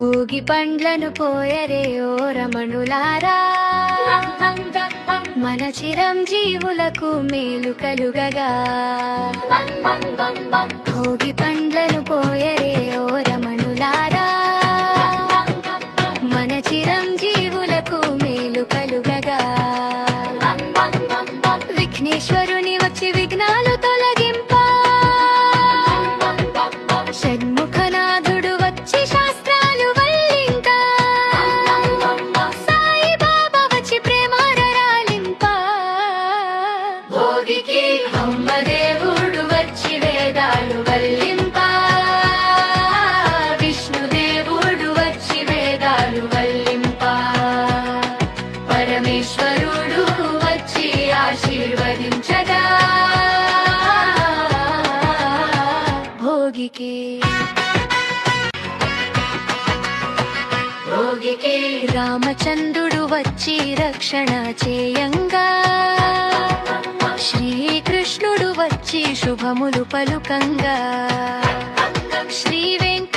ఊగి పండ్లను పోయరే ఓ రమణులారా, మన చిరంజీవులకు మేలు కలుగగా. భోగి పండ్లను పోయరే ఓ రమణులారా, మన చిరంజీవులకు మేలు కలుగగా. విఘ్నేశ్వరుని వచ్చి విఘ్నాలు తొలగింప, షణ్ముఖనాథుడు వచ్చి శాస్త్రాలు వల్లింక, సాయిబాబా వచ్చి ప్రేమారరాలింప. భోగికి బ్రహ్మదేవుడు వచ్చి వేదాలు వల్లింప, విష్ణుదేవుడు వచ్చి వేదాలు వల్లింప, పరమేశ్వరుడు వచ్చి ఆశీర్వదించగా. భోగికి రామచంద్రుడు వచ్చి రక్షణ చేయంగా, శ్రీకృష్ణుడు వచ్చి శుభములు పలుకంగా, శ్రీ వెంకట